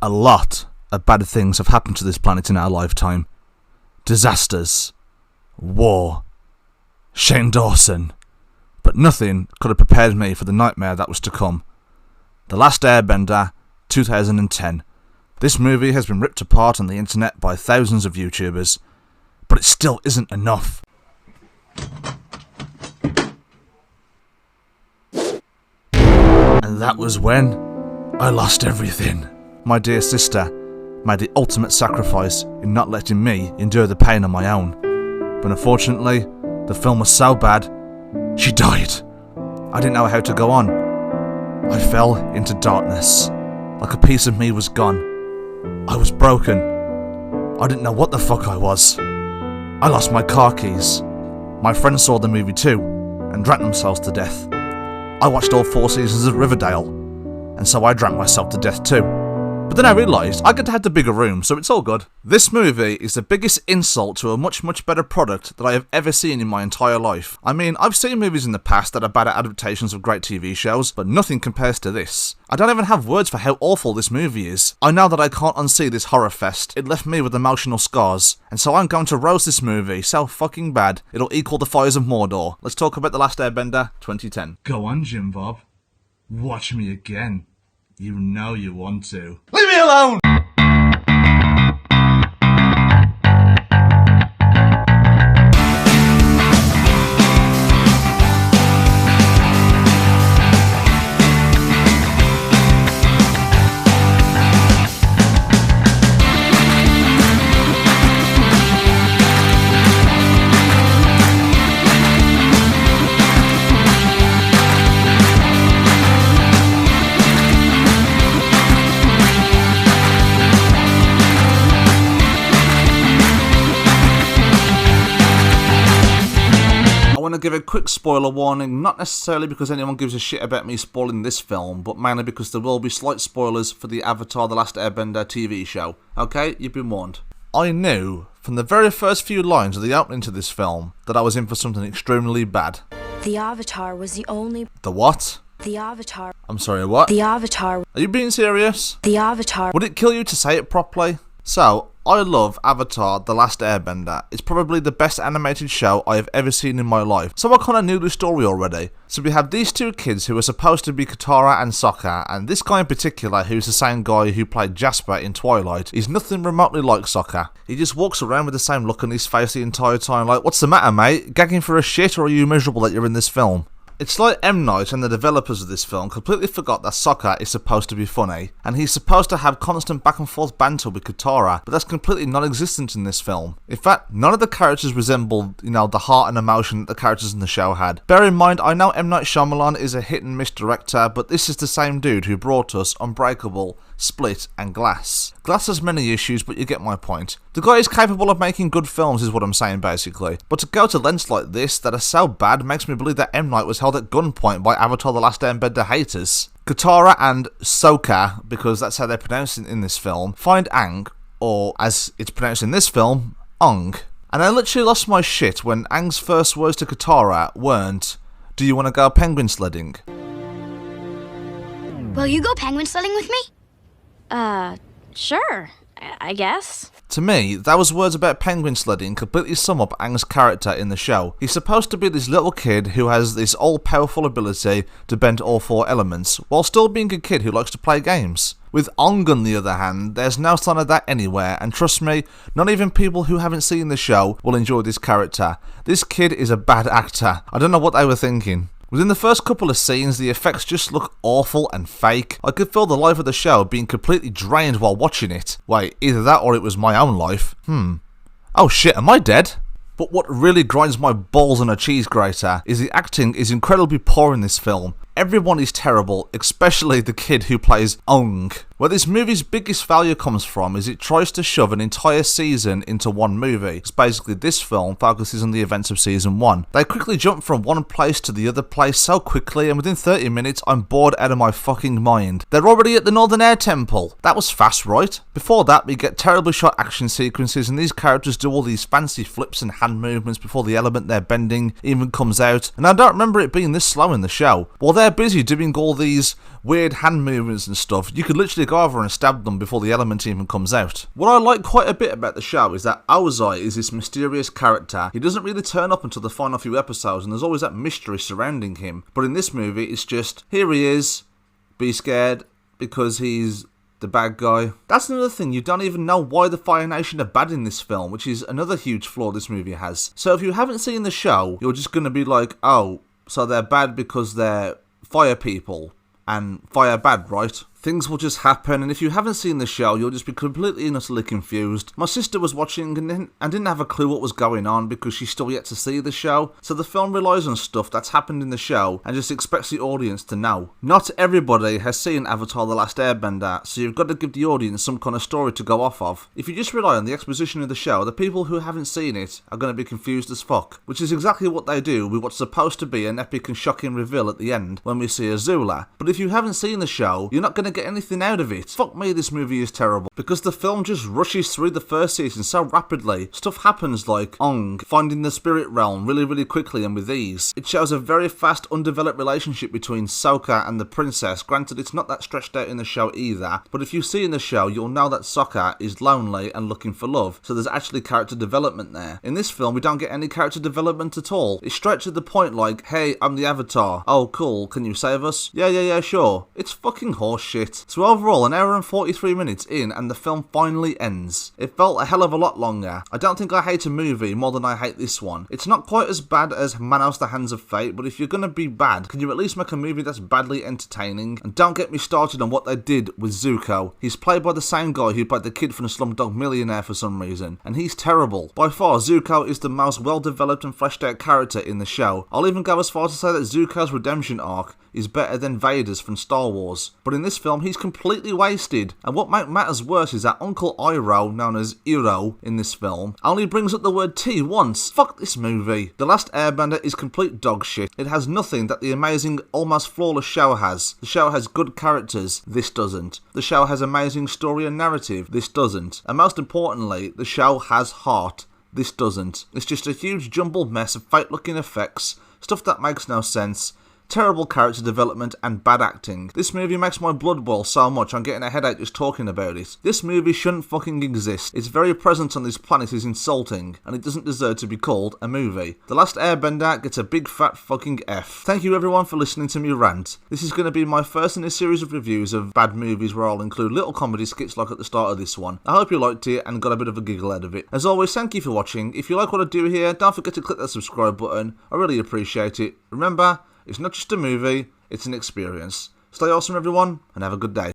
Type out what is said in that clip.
A lot of bad things have happened to this planet in our lifetime. Disasters, war, Shane Dawson. But nothing could have prepared me for the nightmare that was to come. The Last Airbender, 2010. This movie has been ripped apart on the internet by thousands of YouTubers, but it still isn't enough. And that was when I lost everything. My dear sister made the ultimate sacrifice in not letting me endure the pain on my own. But unfortunately, the film was so bad, she died. I didn't know how to go on. I fell into darkness. Like a piece of me was gone. I was broken. I didn't know what the fuck I was. I lost my car keys. My friends saw the movie too, and drank themselves to death. I watched all 4 seasons of Riverdale, and so I drank myself to death too. But then I realised I could have the bigger room, so it's all good. This movie is the biggest insult to a much better product that I have ever seen in my entire life. I mean, I've seen movies in the past that are bad adaptations of great TV shows, but nothing compares to this. I don't even have words for how awful this movie is. I know that I can't unsee this horror fest. It left me with emotional scars. And so I'm going to roast this movie so fucking bad, it'll equal the fires of Mordor. Let's talk about The Last Airbender, 2010. Go on, Jim Bob. Watch me again. You know you want to. Leave me alone! I want to give a quick spoiler warning, not necessarily because anyone gives a shit about me spoiling this film, but mainly because there will be slight spoilers for the Avatar The Last Airbender TV show. Okay, you've been warned. I knew from the very first few lines of the opening to this film that I was in for something extremely bad. The Avatar was the only... The what? The Avatar... I'm sorry, what? The Avatar... Are you being serious? The Avatar... Would it kill you to say it properly? So, I love Avatar The Last Airbender. It's probably the best animated show I have ever seen in my life. So I kind of knew the story already. So we have these two kids who are supposed to be Katara and Sokka, and this guy in particular, who's the same guy who played Jasper in Twilight, is nothing remotely like Sokka. He just walks around with the same look on his face the entire time, like, what's the matter, mate? Gagging for a shit, or are you miserable that you're in this film? It's like M. Night and the developers of this film completely forgot that Sokka is supposed to be funny, and he's supposed to have constant back and forth banter with Katara, but that's completely non-existent in this film. In fact, none of the characters resembled, the heart and emotion that the characters in the show had. Bear in mind, I know M. Night Shyamalan is a hit and miss director, but this is the same dude who brought us Unbreakable, Split, and Glass. Glass has many issues, but you get my point. The guy is capable of making good films is what I'm saying basically, but to go to lengths like this that are so bad makes me believe that M. Night was held at gunpoint by Avatar The Last Airbender haters. Katara and Sokka, because that's how they pronounce it in this film, find Aang, or as it's pronounced in this film, Aang. And I literally lost my shit when Aang's first words to Katara weren't, "Do you want to go penguin sledding?" Will you go penguin sledding with me? Sure, I guess. To me, those words about penguin sledding completely sum up Aang's character in the show. He's supposed to be this little kid who has this all-powerful ability to bend all 4 elements, while still being a kid who likes to play games. With Aang, on the other hand, there's no sign of that anywhere, and trust me, not even people who haven't seen the show will enjoy this character. This kid is a bad actor. I don't know what they were thinking. Within the first couple of scenes, the effects just look awful and fake. I could feel the life of the show being completely drained while watching it. Wait, either that or it was my own life. Oh shit, am I dead? But what really grinds my balls on a cheese grater is the acting is incredibly poor in this film. Everyone is terrible, especially the kid who plays Aang. Where this movie's biggest failure comes from is it tries to shove an entire season into one movie. It's basically this film focuses on the events of season 1. They quickly jump from one place to the other place so quickly, and within 30 minutes I'm bored out of my fucking mind. They're already at the Northern Air Temple. That was fast, right? Before that, we get terribly shot action sequences, and these characters do all these fancy flips and hand movements before the element they're bending even comes out, and I don't remember it being this slow in the show. While they're they're busy doing all these weird hand movements and stuff, you could literally go over and stab them before the element even comes out. What I like quite a bit about the show is that Ozai is this mysterious character. He doesn't really turn up until the final few episodes, and there's always that mystery surrounding him. But in this movie, it's just, here he is, be scared, because he's the bad guy. That's another thing, you don't even know why the Fire Nation are bad in this film, which is another huge flaw this movie has. So if you haven't seen the show, you're just going to be like, oh, so they're bad because they're fire people, and fire bad, right? Things will just happen, and if you haven't seen the show, you'll just be completely and utterly confused. My sister was watching and didn't have a clue what was going on because she's still yet to see the show, so the film relies on stuff that's happened in the show and just expects the audience to know. Not everybody has seen Avatar The Last Airbender, so you've got to give the audience some kind of story to go off of. If you just rely on the exposition of the show, the people who haven't seen it are going to be confused as fuck, which is exactly what they do with what's supposed to be an epic and shocking reveal at the end when we see Azula. But if you haven't seen the show, you're not going to get anything out of it. Fuck me, this movie is terrible, because the film just rushes through the first season so rapidly. Stuff happens like Aang finding the spirit realm really quickly and with ease. It shows a very fast, undeveloped relationship between Sokka and the princess. Granted, it's not that stretched out in the show either, but if you see in the show, you'll know that Sokka is lonely and looking for love, so there's actually character development there. In this film, we don't get any character development at all. It's straight to the point like, hey, I'm the Avatar. Oh, cool, can you save us? Yeah, sure. It's fucking horse shit. So overall, an hour and 43 minutes in, and the film finally ends. It felt a hell of a lot longer. I don't think I hate a movie more than I hate this one. It's not quite as bad as Manos the Hands of Fate, but if you're gonna be bad, can you at least make a movie that's badly entertaining? And don't get me started on what they did with Zuko. He's played by the same guy who played the kid from Slumdog Millionaire for some reason, and he's terrible. By far, Zuko is the most well-developed and fleshed out character in the show. I'll even go as far to say that Zuko's redemption arc is better than Vader's from Star Wars. But in this film, he's completely wasted. And what matters worse is that Uncle Iroh, known as Iroh in this film, only brings up the word tea once. Fuck this movie. The Last Airbender is complete dog shit. It has nothing that the amazing, almost flawless show has. The show has good characters. This doesn't. The show has amazing story and narrative. This doesn't. And most importantly, the show has heart. This doesn't. It's just a huge jumbled mess of fake-looking effects, stuff that makes no sense, terrible character development, and bad acting. This movie makes my blood boil so much I'm getting a headache just talking about it. This movie shouldn't fucking exist. Its very presence on this planet is insulting, and it doesn't deserve to be called a movie. The Last Airbender gets a big fat fucking F. Thank you everyone for listening to me rant. This is going to be my first in a series of reviews of bad movies where I'll include little comedy skits like at the start of this one. I hope you liked it and got a bit of a giggle out of it. As always, thank you for watching. If you like what I do here, don't forget to click that subscribe button. I really appreciate it. Remember, it's not just a movie, it's an experience. Stay awesome everyone, and have a good day.